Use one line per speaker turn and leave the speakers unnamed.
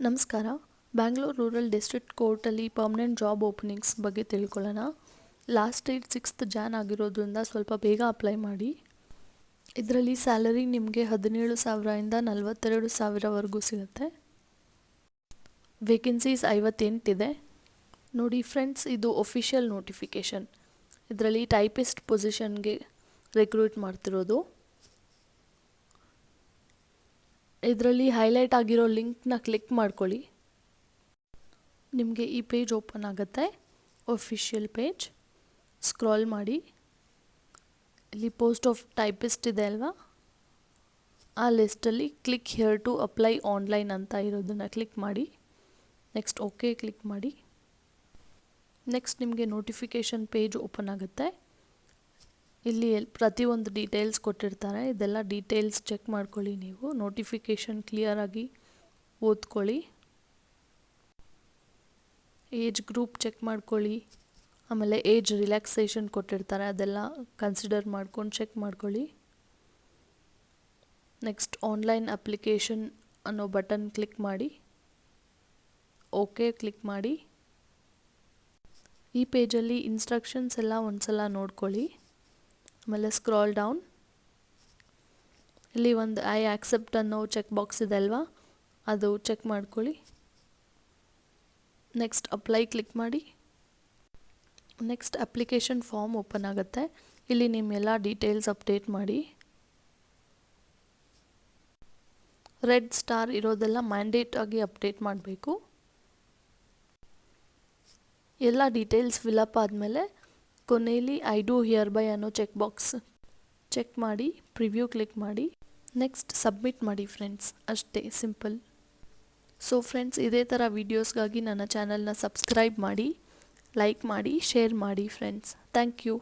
ನಮಸ್ಕಾರ. Bangalore rural district ಕೋರ್ಟಲ್ಲಿ permanent job openings ಬಗ್ಗೆ ತಿಳ್ಕೊಳ್ಳೋಣ. ಲಾಸ್ಟ್ ಡೇಟ್ 6th Jan ಆಗಿರೋದ್ರಿಂದ ಸ್ವಲ್ಪ ಬೇಗ ಅಪ್ಲೈ ಮಾಡಿ. ಇದರಲ್ಲಿ ಸ್ಯಾಲರಿ ನಿಮಗೆ 17,000 ಇಂದ 42,000ವರೆಗೂ ಸಿಗುತ್ತೆ. ವೇಕೆನ್ಸೀಸ್ 58 ಇದೆ. ನೋಡಿ ಫ್ರೆಂಡ್ಸ್, ಇದು ಒಫಿಷಿಯಲ್ ನೋಟಿಫಿಕೇಷನ್. ಇದರಲ್ಲಿ ಟೈಪಿಸ್ಟ್ ಪೊಸಿಷನ್ಗೆ ರಿಕ್ರೂಟ್ ಮಾಡ್ತಿರೋದು. ಇದರಲ್ಲಿ ಹೈಲೈಟ್ ಆಗಿರೋ ಲಿಂಕ್ನ ಕ್ಲಿಕ್ ಮಾಡ್ಕೊಳ್ಳಿ. ನಿಮಗೆ ಈ ಪೇಜ್ ಓಪನ್ ಆಗುತ್ತೆ. ಒಫಿಷಿಯಲ್ ಪೇಜ್ ಸ್ಕ್ರಾಲ್ ಮಾಡಿ. ಇಲ್ಲಿ ಪೋಸ್ಟ್ ಆಫ್ ಟೈಪಿಸ್ಟ್ ಇದೆ ಅಲ್ವಾ, ಆ ಲಿಸ್ಟಲ್ಲಿ click here to apply online ಅಂತ ಇರೋದನ್ನು ಕ್ಲಿಕ್ ಮಾಡಿ. ನೆಕ್ಸ್ಟ್ ಓಕೆ ಕ್ಲಿಕ್ ಮಾಡಿ. ನೆಕ್ಸ್ಟ್ ನಿಮಗೆ ನೋಟಿಫಿಕೇಷನ್ ಪೇಜ್ ಓಪನ್ ಆಗುತ್ತೆ. ಇಲ್ಲಿ ಪ್ರತಿಯೊಂದು ಡೀಟೇಲ್ಸ್ ಕೊಟ್ಟಿರ್ತಾರೆ. ಇದೆಲ್ಲ ಡೀಟೇಲ್ಸ್ ಚೆಕ್ ಮಾಡ್ಕೊಳ್ಳಿ. ನೀವು ನೋಟಿಫಿಕೇಷನ್ ಕ್ಲಿಯರಾಗಿ ಓದ್ಕೊಳ್ಳಿ. ಏಜ್ ಗ್ರೂಪ್ ಚೆಕ್ ಮಾಡ್ಕೊಳ್ಳಿ. ಆಮೇಲೆ ಏಜ್ ರಿಲ್ಯಾಕ್ಸೇಷನ್ ಕೊಟ್ಟಿರ್ತಾರೆ, ಅದೆಲ್ಲ ಕನ್ಸಿಡರ್ ಮಾಡ್ಕೊಂಡು ಚೆಕ್ ಮಾಡ್ಕೊಳ್ಳಿ. ನೆಕ್ಸ್ಟ್ ಆನ್ಲೈನ್ ಅಪ್ಲಿಕೇಶನ್ ಅನ್ನೋ ಬಟನ್ ಕ್ಲಿಕ್ ಮಾಡಿ. ಓಕೆ ಕ್ಲಿಕ್ ಮಾಡಿ. ಈ ಪೇಜಲ್ಲಿ ಇನ್ಸ್ಟ್ರಕ್ಷನ್ಸ್ ಎಲ್ಲ ಒಂದ್ಸಲ ನೋಡ್ಕೊಳ್ಳಿ. ಆಮೇಲೆ ಸ್ಕ್ರಾಲ್ ಡೌನ್. ಇಲ್ಲಿ ಒಂದು ಐ ಆಕ್ಸೆಪ್ಟ್ ಅನ್ನೋ ಚೆಕ್ ಬಾಕ್ಸ್ ಇದೆ ಅಲ್ವಾ, ಅದು ಚೆಕ್ ಮಾಡ್ಕೊಳ್ಳಿ. ನೆಕ್ಸ್ಟ್ ಅಪ್ಲೈ ಕ್ಲಿಕ್ ಮಾಡಿ. ನೆಕ್ಸ್ಟ್ ಅಪ್ಲಿಕೇಶನ್ ಫಾರ್ಮ್ ಓಪನ್ ಆಗುತ್ತೆ. ಇಲ್ಲಿ ನಿಮ್ಮೆಲ್ಲ ಡೀಟೇಲ್ಸ್ ಅಪ್ಡೇಟ್ ಮಾಡಿ. ರೆಡ್ ಸ್ಟಾರ್ ಇರೋದೆಲ್ಲ ಮ್ಯಾಂಡೇಟ್ ಆಗಿ ಅಪ್ಡೇಟ್ ಮಾಡಬೇಕು. ಎಲ್ಲ ಡೀಟೇಲ್ಸ್ ಫಿಲಪ್ ಆದಮೇಲೆ ಕೊನೆಯಲ್ಲಿ ಐ ಡೂ ಹಿಯರ್ ಬೈ ಅನ್ನೋ ಚೆಕ್ ಬಾಕ್ಸ್ ಚೆಕ್ ಮಾಡಿ ಪ್ರಿವ್ಯೂ ಕ್ಲಿಕ್ ಮಾಡಿ. ನೆಕ್ಸ್ಟ್ ಸಬ್ಮಿಟ್ ಮಾಡಿ ಫ್ರೆಂಡ್ಸ್. ಅಷ್ಟೇ, ಸಿಂಪಲ್. ಸೊ ಫ್ರೆಂಡ್ಸ್, ಇದೇ ಥರ ವೀಡಿಯೋಸ್ಗಾಗಿ ನನ್ನ ಚಾನಲ್ನ ಸಬ್ಸ್ಕ್ರೈಬ್ ಮಾಡಿ, ಲೈಕ್ ಮಾಡಿ, ಶೇರ್ ಮಾಡಿ ಫ್ರೆಂಡ್ಸ್. Thank you.